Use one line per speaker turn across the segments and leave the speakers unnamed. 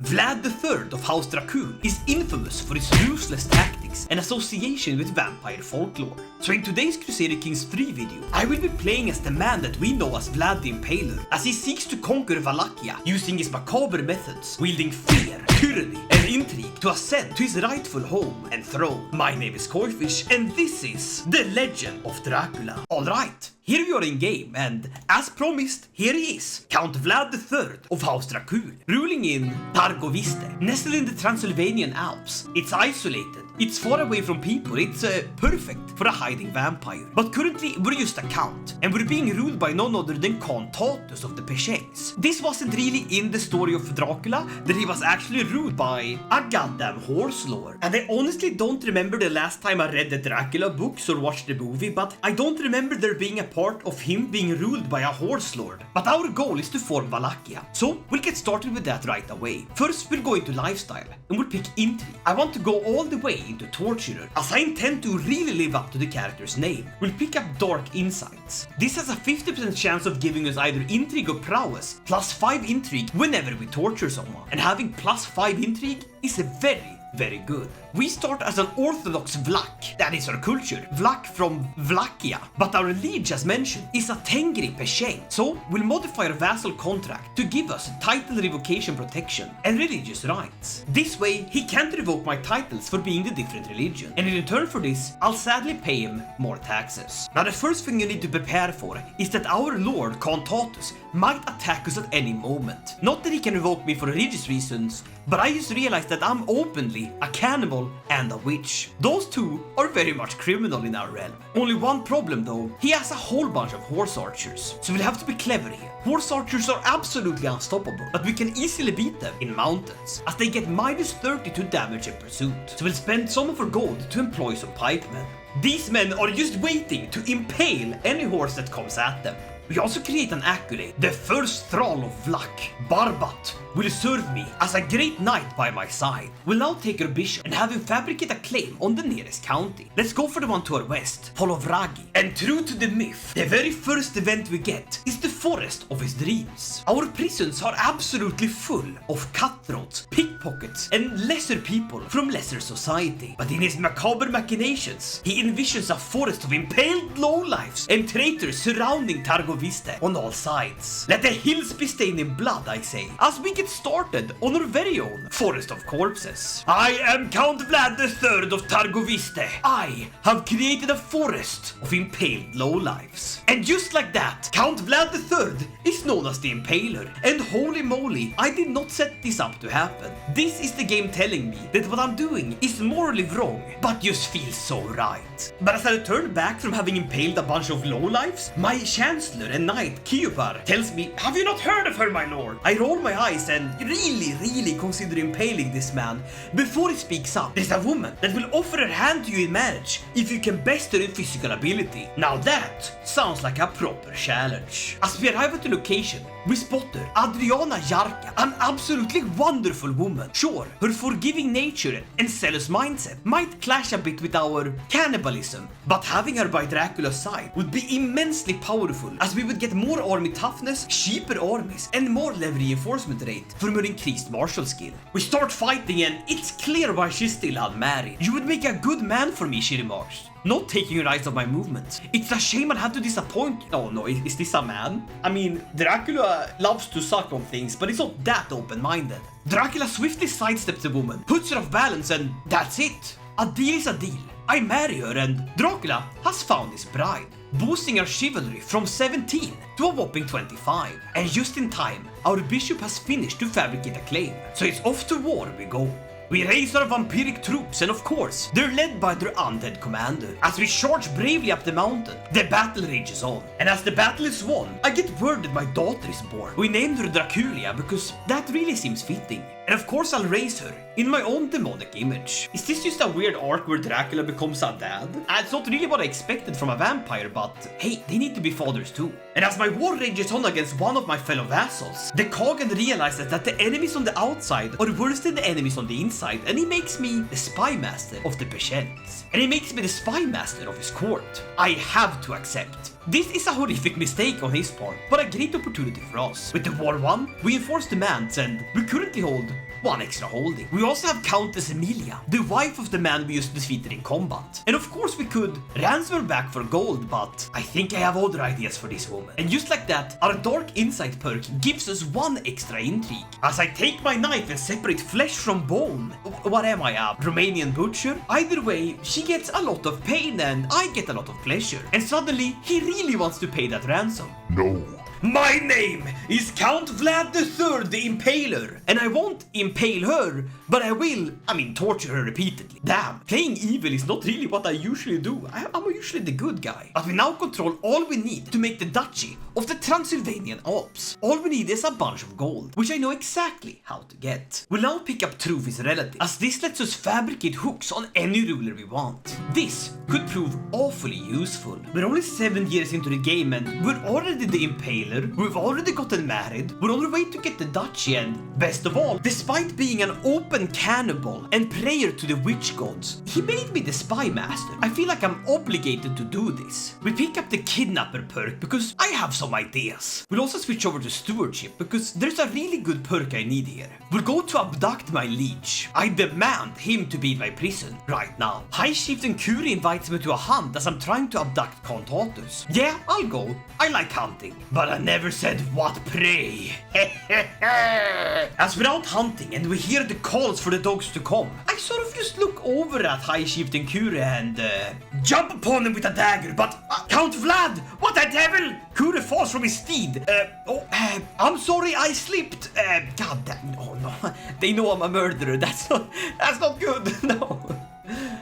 Vlad III of House Dracula is infamous for his ruthless tactics and association with vampire folklore. So in today's Crusader Kings 3 video, I will be playing as the man that we know as Vlad the Impaler, as he seeks to conquer Wallachia using his macabre methods, wielding fear, tyranny, and intrigue to ascend to his rightful home and throne. My name is Koifish, and this is The Legend of Dracula. Alright, here we are in game, and as promised, here he is, Count Vlad III of House Dracula, ruling in Targoviste, nestled in the Transylvanian Alps. It's isolated, it's far away from people, it's perfect for a hiding vampire. But currently, we're just a count, and we're being ruled by none other than Count Tatus of the Perchens. This wasn't really in the story of Dracula, that he was actually ruled by a goddamn horse lord. And I honestly don't remember the last time I read the Dracula books or watched the movie, but I don't remember there being a part of him being ruled by a horse lord. But our goal is to form Wallachia, so we'll get started with that right away. First, we'll go into lifestyle, and we'll pick Intrigue. I want to go all the way into Torturer, as I intend to really live up to the character's name. We'll pick up Dark Insights. This has a 50% chance of giving us either Intrigue or Prowess, plus 5 Intrigue whenever we torture someone. And having plus 5 Intrigue is a very good. We start as an Orthodox Vlach, that is our culture, Vlach from Wallachia, but our liege, as mentioned, is a Tengri Perchen, so we'll modify our vassal contract to give us title revocation protection and religious rights. This way, he can't revoke my titles for being the different religion, and in return for this, I'll sadly pay him more taxes. Now the first thing you need to prepare for is that our lord, Count Tatus, might attack us at any moment. Not that he can revoke me for religious reasons, but I just realized that I'm openly a cannibal and a witch. Those two are very much criminal in our realm. Only one problem though, he has a whole bunch of horse archers, so we'll have to be clever here. Horse archers are absolutely unstoppable, but we can easily beat them in mountains, as they get minus 32 damage in pursuit. So we'll spend some of our gold to employ some pikemen. These men are just waiting to impale any horse that comes at them. We also create an accolade. The first thrall of Vlach, Barbat, will serve me as a great knight by my side. We'll now take our bishop and have him fabricate a claim on the nearest county. Let's go for the one to our west, Polovragi. And true to the myth, the very first event we get is the forest of his dreams. Our prisons are absolutely full of cutthroats, pickpockets, and lesser people from lesser society. But in his macabre machinations, he envisions a forest of impaled lowlifes and traitors surrounding Targoviste on all sides. Let the hills be stained in blood, I say, as we get started on our very own Forest of Corpses. I am Count Vlad III of Targoviste. I have created a forest of impaled lowlifes. And just like that, Count Vlad III is known as the Impaler. And holy moly, I did not set this up to happen. This is the game telling me that what I'm doing is morally wrong, but just feels so right. But as I return back from having impaled a bunch of lowlifes, my chancellor and knight Kiopar tells me, "Have you not heard of her, my lord?" I roll my eyes and really consider impaling this man before he speaks up. There's a woman that will offer her hand to you in marriage if you can best her in physical ability. Now that sounds like a proper challenge. As we arrive at the location, we spot her, Adriana Jarka, an absolutely wonderful woman. Sure, her forgiving nature and zealous mindset might clash a bit with our cannibalism, but having her by Dracula's side would be immensely powerful, as we would get more army toughness, cheaper armies, and more level reinforcement rate from her increased martial skill. We start fighting and it's clear why she's still unmarried. "You would make a good man for me," she remarks, not taking her eyes off my movements. "It's a shame I'll have to disappoint." Oh no, is this a man? I mean, Dracula loves to suck on things, but he's not that open-minded. Dracula swiftly sidesteps the woman, puts her off balance, and that's it. A deal is a deal. I marry her, and Dracula has found his bride, boosting our chivalry from 17 to a whopping 25. And just in time, our bishop has finished to fabricate a claim, so it's off to war we go. We raise our vampiric troops, and of course, they're led by their undead commander. As we charge bravely up the mountain, the battle rages on. And as the battle is won, I get word that my daughter is born. We named her Dracula because that really seems fitting. And of course I'll raise her in my own demonic image. Is this just a weird arc where Dracula becomes a dad? It's not really what I expected from a vampire, but hey, they need to be fathers too. And as my war rages on against one of my fellow vassals, the Kagan realizes that the enemies on the outside are worse than the enemies on the inside, and he makes me the spy master of the Perchens. And he makes me the spy master of his court. I have to accept. This is a horrific mistake on his part, but a great opportunity for us. With the war won, we enforce demands, and we currently hold 1 extra holding. We also have Countess Emilia, the wife of the man we just defeated in combat. And of course we could ransom her back for gold, but I think I have other ideas for this woman. And just like that, our Dark Insight perk gives us 1 extra intrigue. As I take my knife and separate flesh from bone. What am I, a Romanian butcher? Either way, she gets a lot of pain and I get a lot of pleasure. And suddenly, he really wants to pay that ransom.
No.
My name is Count Vlad III the Impaler, and I won't impale her, but I will, torture her repeatedly. Damn, playing evil is not really what I usually do. I'm usually the good guy. But we now control all we need to make the duchy of the Transylvanian Alps. All we need is a bunch of gold, which I know exactly how to get. We'll now pick up Trophy's relative, as this lets us fabricate hooks on any ruler we want. This could prove awfully useful. We're only 7 years into the game and we're already the Impaler. We've already gotten married, we're on our way to get the duchy, and best of all, despite being an open cannibal and prayer to the witch gods, he made me the spy master. I feel like I'm obligated to do this. We pick up the kidnapper perk because I have some ideas. We'll also switch over to stewardship because there's a really good perk I need here. We'll go to abduct my liege. I demand him to be in my prison right now. High Chieftain Curie invites me to a hunt as I'm trying to abduct Contatus. Yeah, I'll go. I like hunting, but I never said what prey. As we're out hunting and we hear the calls for the dogs to come, I sort of just look over at High Chieftain Curie and jump upon him with a dagger, but Count Vlad, what the devil? Curie falls from his steed. I'm sorry, I slipped. God damn, oh no, they know I'm a murderer. That's not good. No.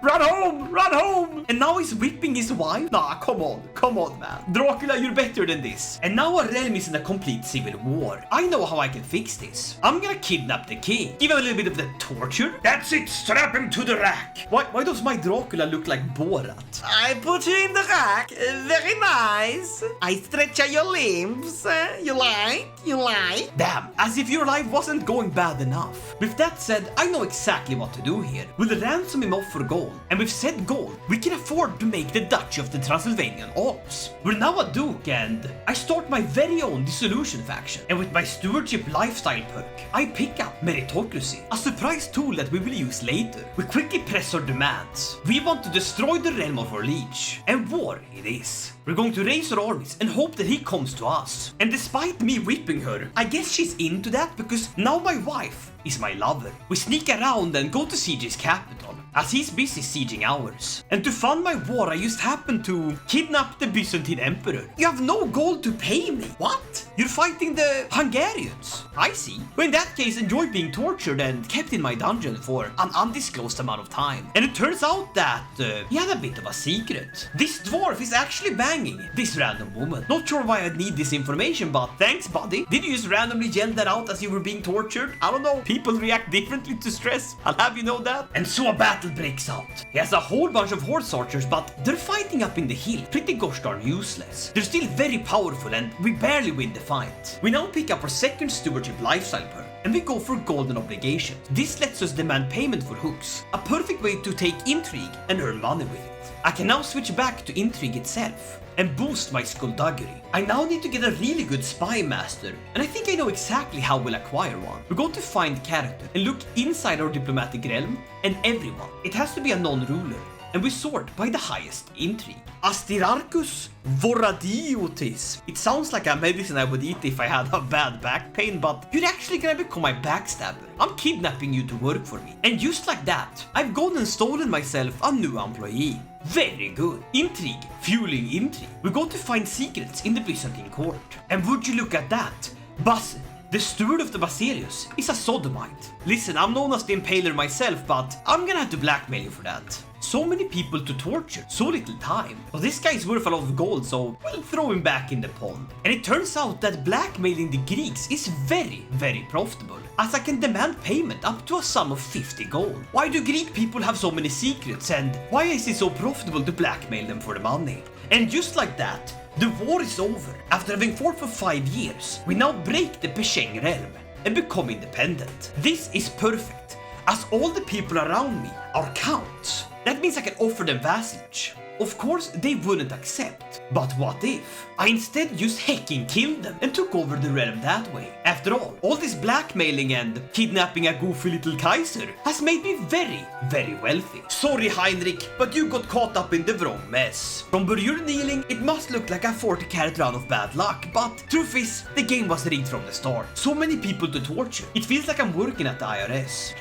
Run home! Run home! And now he's whipping his wife? Nah, come on, man. Dracula, you're better than this. And now our realm is in a complete civil war. I know how I can fix this. I'm gonna kidnap the king. Give him a little bit of the torture. That's it, strap him to the rack. Why does my Dracula look like Borat?
I put you in the rack. Very nice. I stretch out your limbs. You like?
Damn, as if your life wasn't going bad enough. With that said, I know exactly what to do here. We'll ransom him off for gold, and with said gold, we can afford to make the Duchy of the Transylvanian Alps. We're now a duke, and I start my very own dissolution faction. And with my stewardship lifestyle perk, I pick up meritocracy, a surprise tool that we will use later. We quickly press our demands. We want to destroy the realm of our liege, and war it is. We're going to raise our armies and hope that he comes to us. And despite me whipping her, I guess she's into that because now my wife is my lover. We sneak around and go to siege his capital, as he's busy sieging ours. And to fund my war, I just happened to kidnap the Byzantine emperor. You have no gold to pay me. What? You're fighting the Hungarians. I see. Well, in that case, enjoy being tortured and kept in my dungeon for an undisclosed amount of time. And it turns out that he had a bit of a secret. This dwarf is actually banging this random woman. Not sure why I'd need this information, but thanks, buddy. Did you just randomly yell that out as you were being tortured? I don't know. People react differently to stress. I'll have you know that. And so a battle breaks out. He has a whole bunch of horse archers, but they're fighting up in the hill. Pretty gosh darn useless. They're still very powerful and we barely win the fight. We now pick up our second stewardship lifestyle perk, and we go for golden obligation. This lets us demand payment for hooks, a perfect way to take intrigue and earn money with it. I can now switch back to intrigue itself and boost my skullduggery. I now need to get a really good spy master, and I think I know exactly how we'll acquire one. We go to find character and look inside our diplomatic realm, and everyone. It has to be a non-ruler, and we sort by the highest intrigue. Astirarchus Voradiotis. It sounds like a medicine I would eat if I had a bad back pain, but you're actually gonna become my backstabber. I'm kidnapping you to work for me. And just like that, I've gone and stolen myself a new employee. Very good. Intrigue, fueling intrigue. We go to find secrets in the Byzantine court. And would you look at that? Bas, the steward of the Basilius, is a sodomite. Listen, I'm known as the Impaler myself, but I'm gonna have to blackmail you for that. So many people to torture, so little time. Well, this guy's worth a lot of gold, so we'll throw him back in the pond. And it turns out that blackmailing the Greeks is very, very profitable, as I can demand payment up to a sum of 50 gold. Why do Greek people have so many secrets, and why is it so profitable to blackmail them for the money? And just like that, the war is over. After having fought for 5 years, we now break the Pesheng realm and become independent. This is perfect, as all the people around me are counts. That means I can offer them vassalage. Of course, they wouldn't accept. But what if I instead just hecking killed them and took over the realm that way? After all this blackmailing and kidnapping a goofy little Kaiser has made me very, very wealthy. Sorry Heinrich, but you got caught up in the wrong mess. From where you're kneeling, it must look like a 40-carat run of bad luck, but truth is, the game was rigged from the start. So many people to torture. It feels like I'm working at the IRS.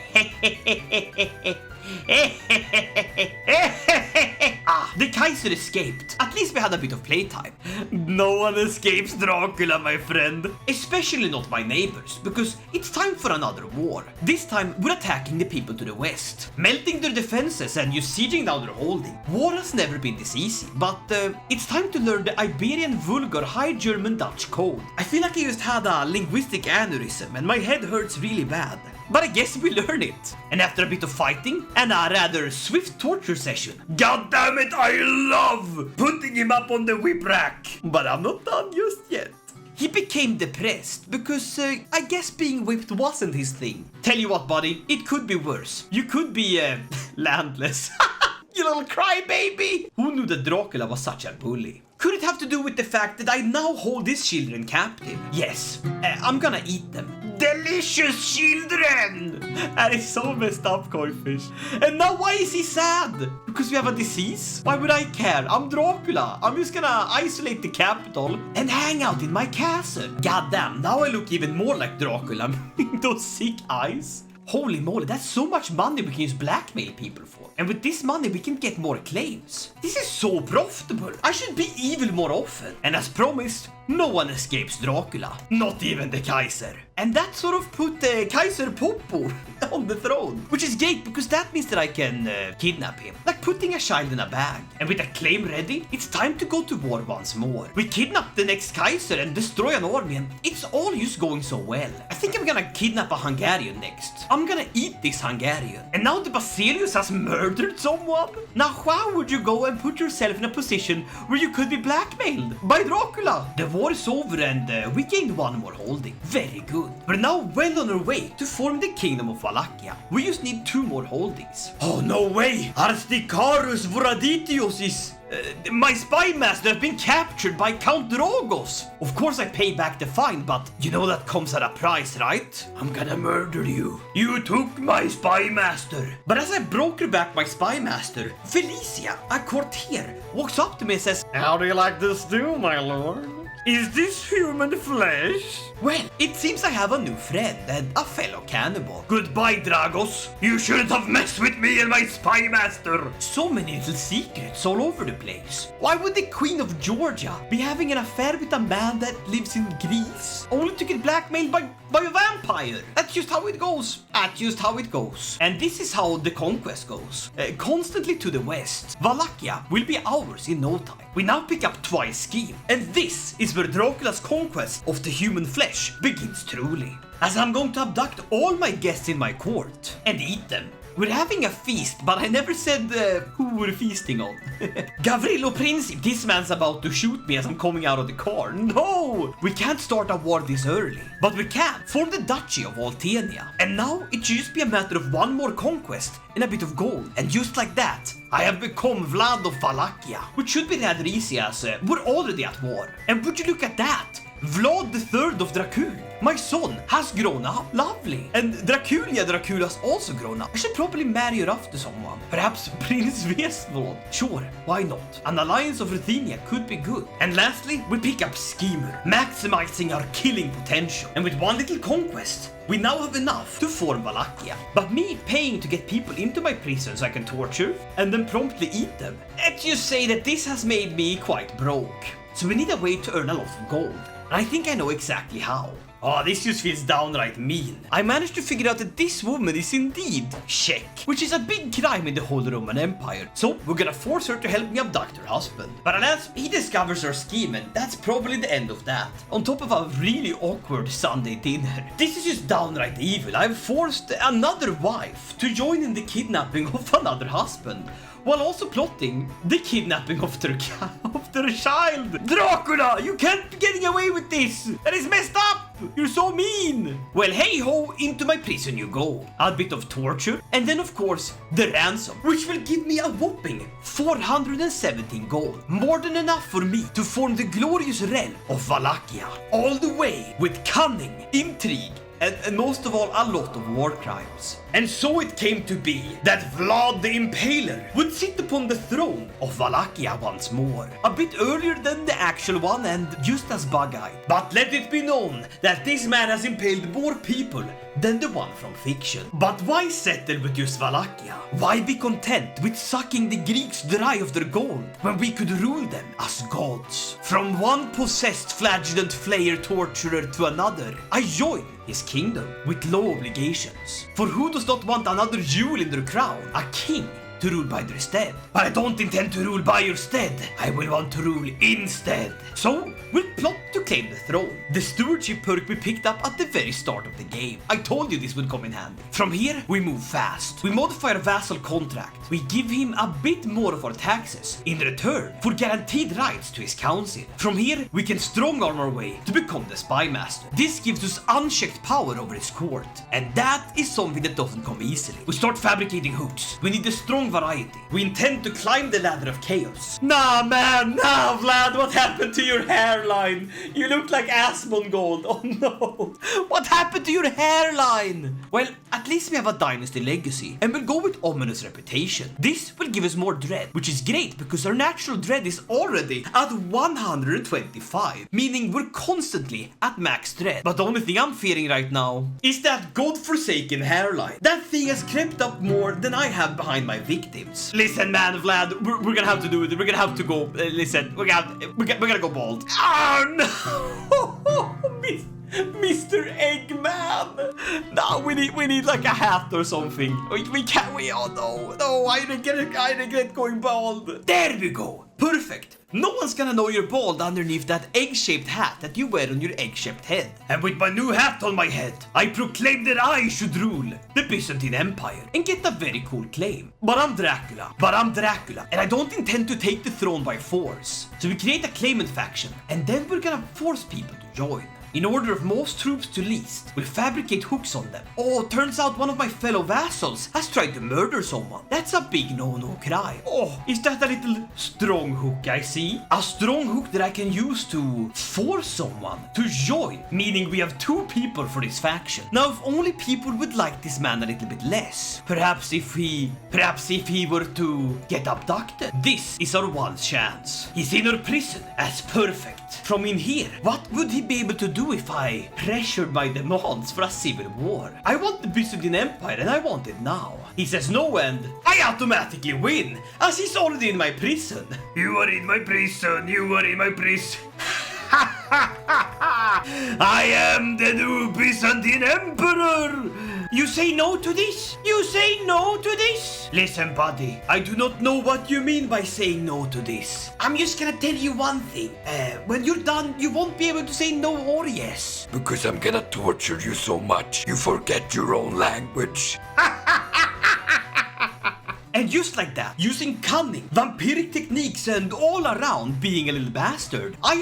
The Kaiser escaped. At least we had a bit of playtime. No one escapes Dracula, my friend. Especially not my neighbors, because it's time for another war. This time, we're attacking the people to the west, melting their defenses and just sieging down their holding. War has never been this easy, but it's time to learn the Iberian Vulgar High German Dutch code. I feel like I just had a linguistic aneurysm and my head hurts really bad. But I guess we learn it. And after a bit of fighting and a rather swift torture session. God damn it, I love putting him up on the whip rack. But I'm not done just yet. He became depressed because I guess being whipped wasn't his thing. Tell you what, buddy, it could be worse. You could be landless. You little crybaby! Who knew that Dracula was such a bully? Could it have to do with the fact that I now hold these children captive? Yes, I'm gonna eat them. Delicious children! That is so messed up, Koifish. And now why is he sad? Because we have a disease? Why would I care? I'm Dracula. I'm just gonna isolate the capital and hang out in my castle. Goddamn, now I look even more like Dracula. Those sick eyes. Holy moly, that's so much money we can use blackmail people for. And with this money we can get more claims. This is so profitable. I should be evil more often. And as promised, no one escapes Dracula. Not even the Kaiser. And that sort of put Kaiser Popo on the throne. Which is great because that means that I can kidnap him. Like putting a child in a bag. And with a claim ready, it's time to go to war once more. We kidnap the next Kaiser and destroy an army and it's all just going so well. I think I'm gonna kidnap a Hungarian next. I'm gonna eat this Hungarian. And now the Basilius has murdered someone? Now how would you go and put yourself in a position where you could be blackmailed by Dracula? The war is over and we gained one more holding. Very good. We're now well on our way to form the Kingdom of Wallachia. We just need 2 more holdings. Oh, no way! Arsticarus Voraditius is... my spy master has been captured by Count Drogos. Of course I pay back the fine, but you know that comes at a price, right? I'm gonna murder you. You took my spy master. But as I broker back my spy master, Felicia, a courtier, walks up to me and says, "How do you like this stew, my lord? Is this human flesh?" Well, it seems I have a new friend and a fellow cannibal. Goodbye, Dragos. You shouldn't have messed with me and my spy master. So many little secrets all over the place. Why would the Queen of Georgia be having an affair with a man that lives in Greece? Only to get blackmailed by a vampire. That's just how it goes. That's just how it goes. And this is how the conquest goes. Constantly to the west. Wallachia will be ours in no time. We now pick up Twice scheme. And this is where Dracula's conquest of the human flesh begins truly. As I'm going to abduct all my guests in my court and eat them. We're having a feast, but I never said who we're feasting on. Gavrilo Princip, this man's about to shoot me as I'm coming out of the car. No! We can't start a war this early. But we can form the duchy of Altenia. And now it should just be a matter of one more conquest and a bit of gold. And just like that, I have become Vlad of Wallachia. Which should be rather easy as we're already at war. And would you look at that? Vlad III of Dracula. My son has grown up. Lovely. And Dracula's also grown up. I should probably marry her off to someone. Perhaps Prince Vesvold. Sure, why not? An alliance of Ruthenia could be good. And lastly, we pick up Schemer, maximizing our killing potential. And with one little conquest, we now have enough to form Wallachia. But me paying to get people into my prison so I can torture and then promptly eat them. Let's just say that this has made me quite broke. So we need a way to earn a lot of gold. And I think I know exactly how. Oh, this just feels downright mean. I managed to figure out that this woman is indeed Czech, which is a big crime in the whole Roman Empire. So we're gonna force her to help me abduct her husband. But alas, he discovers our scheme and that's probably the end of that. On top of a really awkward Sunday dinner. This is just downright evil. I've forced another wife to join in the kidnapping of another husband, while also plotting the kidnapping of their child. Dracula, you can't be getting away with this! That is messed up! You're so mean! Well, hey ho, into my prison you go. A bit of torture, and then of course, the ransom, which will give me a whopping 417 gold. More than enough for me to form the glorious realm of Wallachia. All the way with cunning, intrigue, and most of all, a lot of war crimes. And so it came to be that Vlad the Impaler would sit upon the throne of Wallachia once more. A bit earlier than the actual one and just as bug-eyed. But let it be known that this man has impaled more people than the one from fiction. But why settle with just Wallachia? Why be content with sucking the Greeks dry of their gold when we could rule them as gods? From one possessed flagellant flayer torturer to another, I join his kingdom with low obligations. For who does not want another jewel in their crown? A king to rule by their stead. But I don't intend to rule by your stead. I will want to rule instead. So we'll plot to claim the throne. The stewardship perk we picked up at the very start of the game. I told you this would come in handy. From here, we move fast. We modify our vassal contract. We give him a bit more of our taxes in return for guaranteed rights to his council. From here, we can strong arm our way to become the spy master. This gives us unchecked power over his court. And that is something that doesn't come easily. We start fabricating hooks. We need a strong variety. We intend to climb the ladder of chaos. Nah, man, nah, Vlad, what happened to your hairline? You look like Asmongold. Oh no. What happened to your hairline? Well, at least we have a dynasty legacy, and we'll go with ominous reputation. This will give us more dread, which is great because our natural dread is already at 125, meaning we're constantly at max dread. But the only thing I'm fearing right now is that godforsaken hairline. That thing has crept up more than I have behind my victims. Listen, man, Vlad, we're gonna have to do it. We're gonna have to go. Listen, we're gonna go bald. Oh no, Mr. Eggman. No, we need like a hat or something. We can't. Oh no, I regret going bald. There we go. Perfect. No one's gonna know you're bald underneath that egg-shaped hat that you wear on your egg-shaped head. And with my new hat on my head, I proclaim that I should rule the Byzantine Empire and get a very cool claim. But I'm Dracula, and I don't intend to take the throne by force. So we create a claimant faction, and then we're gonna force people to join. In order of most troops to least, we'll fabricate hooks on them. Oh, turns out one of my fellow vassals has tried to murder someone. That's a big no-no crime. Oh, is that a little strong hook I see? A strong hook that I can use to force someone to join, meaning we have two people for this faction. Now, if only people would like this man a little bit less. Perhaps if he were to get abducted. This is our one chance. He's in our prison. That's perfect. From in here, what would he be able to do if I pressured my demands for a civil war? I want the Byzantine Empire and I want it now. He says no and I automatically win, as he's already in my prison. You are in my prison, you are in my prison. I am the new Byzantine Emperor! You say no to this? You say no to this? Listen, buddy, I do not know what you mean by saying no to this. I'm just gonna tell you one thing. When you're done, you won't be able to say no or yes.
Because I'm gonna torture you so much, you forget your own language.
And just like that, using cunning, vampiric techniques, and all around being a little bastard, I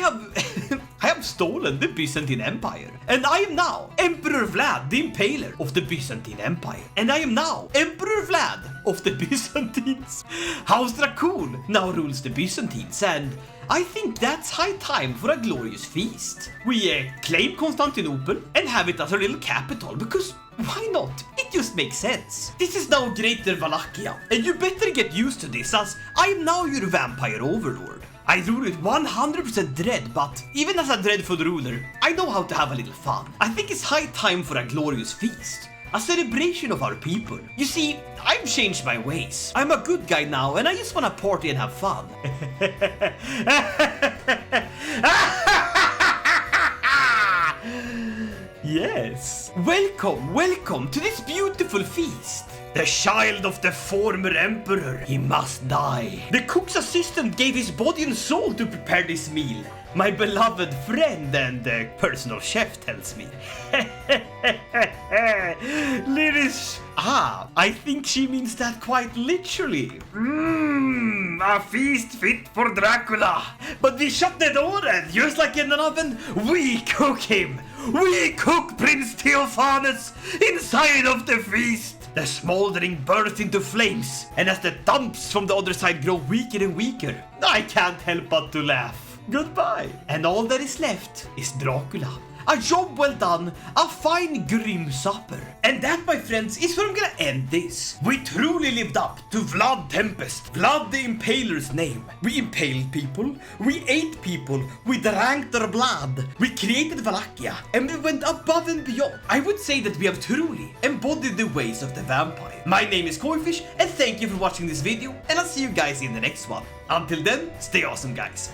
have stolen the Byzantine Empire. And I am now Emperor Vlad the Impaler of the Byzantine Empire. And I am now Emperor Vlad of the Byzantines. House Dracula now rules the Byzantines, and I think that's high time for a glorious feast. We claim Constantinople and have it as our little capital, because why not? It just makes sense. This is now Greater Wallachia, and you better get used to this, as I am now your vampire overlord. I rule with 100% dread, but even as a dreadful ruler, I know how to have a little fun. I think it's high time for a glorious feast. A celebration of our people. You see, I've changed my ways. I'm a good guy now, and I just want to party and have fun. Yes. Welcome to this beautiful feast. The child of the former emperor, he must die. The cook's assistant gave his body and soul to prepare this meal. My beloved friend and personal chef tells me. Lyris. I think she means that quite literally. A feast fit for Dracula. But we shut the door and just like in an oven, we cook him. We cook Prince Theophanes inside of the feast. The smoldering bursts into flames, and as the thumps from the other side grow weaker and weaker, I can't help but to laugh. Goodbye. And all that is left is Dracula. A job well done, a fine grim supper. And that, my friends, is where I'm gonna end this. We truly lived up to Vlad Tempest, Vlad the Impaler's name. We impaled people, we ate people, we drank their blood, we created Wallachia, and we went above and beyond. I would say that we have truly embodied the ways of the vampire. My name is Koifish, and thank you for watching this video, and I'll see you guys in the next one. Until then, stay awesome, guys.